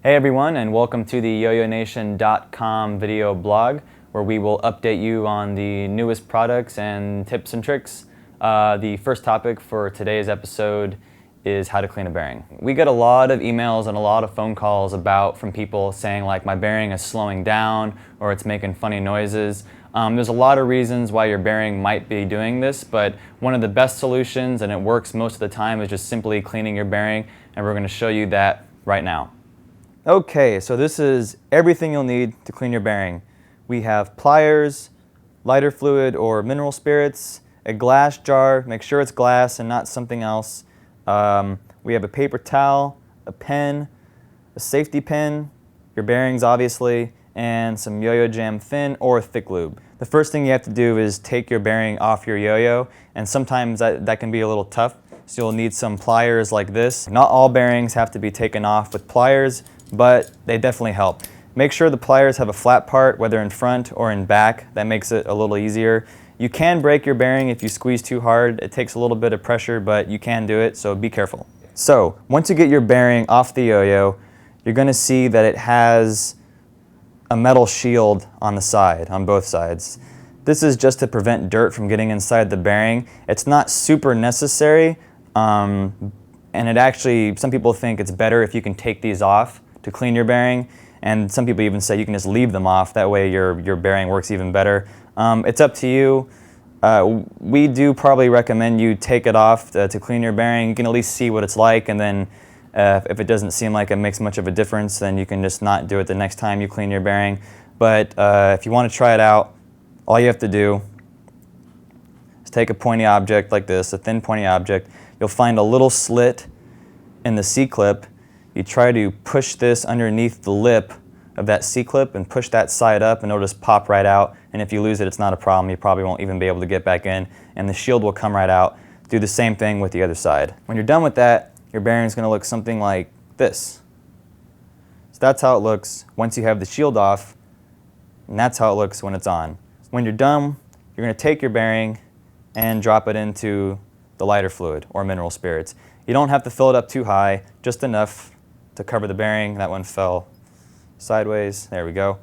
Hey everyone, and welcome to the YoYoNation.com video blog, where we will update you on the newest products and tips and tricks. The first topic for today's episode is how to clean a bearing. We get a lot of emails and a lot of phone calls from people saying like my bearing is slowing down or it's making funny noises. There's a lot of reasons why your bearing might be doing this, but one of the best solutions, and it works most of the time, is just simply cleaning your bearing, and we're going to show you that right now. Okay, so this is everything you'll need to clean your bearing. We have pliers, lighter fluid or mineral spirits, a glass jar, make sure it's glass and not something else. We have a paper towel, a pen, a safety pin, your bearings obviously, and some YoYoJam thin or thick lube. The first thing you have to do is take your bearing off your yo-yo, and sometimes that can be a little tough, so you'll need some pliers like this. Not all bearings have to be taken off with pliers, but they definitely help. Make sure the pliers have a flat part, whether in front or in back. That makes it a little easier. You can break your bearing if you squeeze too hard. It takes a little bit of pressure, but you can do it, so be careful. So once you get your bearing off the yo-yo, you're going to see that it has a metal shield on the side, on both sides. This is just to prevent dirt from getting inside the bearing. It's not super necessary, and it actually, some people think it's better if you can take these off to clean your bearing, and some people even say you can just leave them off, that way your bearing works even better. It's up to you. We do probably recommend you take it off to clean your bearing. You can at least see what it's like, and then if it doesn't seem like it makes much of a difference, then you can just not do it the next time you clean your bearing. But if you want to try it out, all you have to do is take a pointy object like this, a thin pointy object. You'll find a little slit in the C-clip. You try to push this underneath the lip of that C-clip and push that side up, and it'll just pop right out. And if you lose it, it's not a problem. You probably won't even be able to get back in, and the shield will come right out. Do the same thing with the other side. When you're done with that, your bearing is going to look something like this. So that's how it looks once you have the shield off, and that's how it looks when it's on. When you're done, you're going to take your bearing and drop it into the lighter fluid or mineral spirits. You don't have to fill it up too high, just enough to cover the bearing. That one fell sideways. There we go.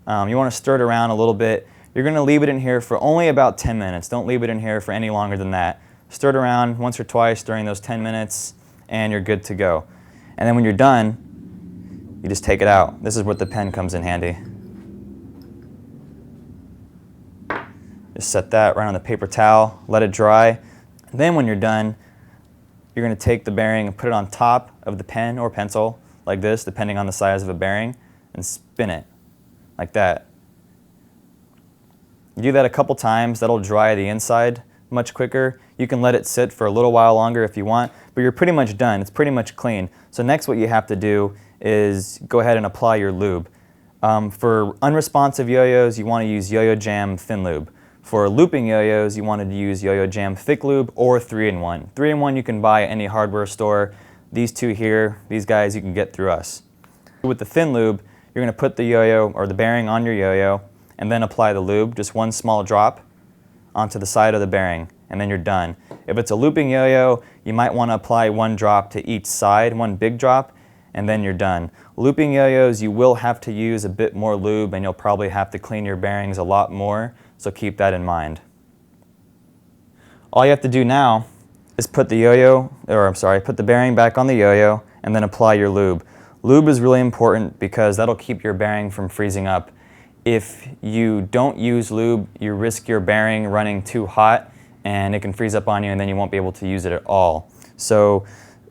You want to stir it around a little bit. You're going to leave it in here for only about 10 minutes. Don't leave it in here for any longer than that. Stir it around once or twice during those 10 minutes, and you're good to go. And then when you're done, you just take it out. This is where the pen comes in handy. Just set that right on the paper towel, let it dry. And then when you're done, you're going to take the bearing and put it on top of the pen or pencil, like this, depending on the size of a bearing, and spin it, like that. You do that a couple times, that'll dry the inside much quicker. You can let it sit for a little while longer if you want, but you're pretty much done. It's pretty much clean. So next what you have to do is go ahead and apply your lube. For unresponsive yo-yos, you want to use YoYoJam thin lube. For looping yo-yos, you want to use YoYoJam thick lube or 3-in-1. 3-in-1 you can buy at any hardware store. These two here, these guys you can get through us. With the thin lube, you're going to put the yo-yo or the bearing on your yo-yo and then apply the lube, just one small drop onto the side of the bearing, and then you're done. If it's a looping yo-yo, you might want to apply one drop to each side, one big drop, and then you're done. Looping yo-yos, you will have to use a bit more lube, and you'll probably have to clean your bearings a lot more, so keep that in mind. All you have to do now is put the bearing back on the yo-yo and then apply your lube. Lube is really important because that'll keep your bearing from freezing up. If you don't use lube, you risk your bearing running too hot and it can freeze up on you, and then you won't be able to use it at all. So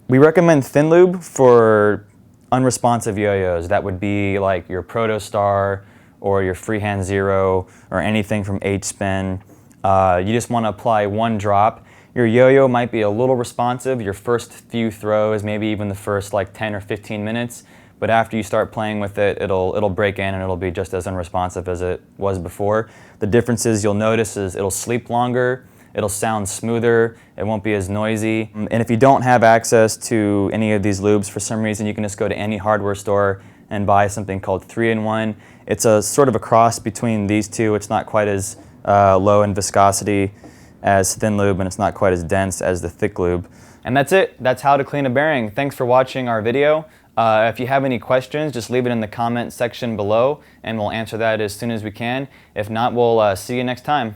we recommend thin lube for unresponsive yo-yos. That would be like your Protostar or your Freehand Zero or anything from H-Spin. You just want to apply one drop. Your yo-yo might be a little responsive your first few throws, maybe even the first like 10 or 15 minutes. But after you start playing with it, it'll break in and it'll be just as unresponsive as it was before. The differences you'll notice is it'll sleep longer, it'll sound smoother, it won't be as noisy. And if you don't have access to any of these lubes for some reason, you can just go to any hardware store and buy something called 3-in-1. It's a sort of a cross between these two. It's not quite as low in viscosity as thin lube, and it's not quite as dense as the thick lube. And that's it. That's how to clean a bearing. Thanks for watching our video. If you have any questions, just leave it in the comment section below and we'll answer that as soon as we can. If not, we'll see you next time.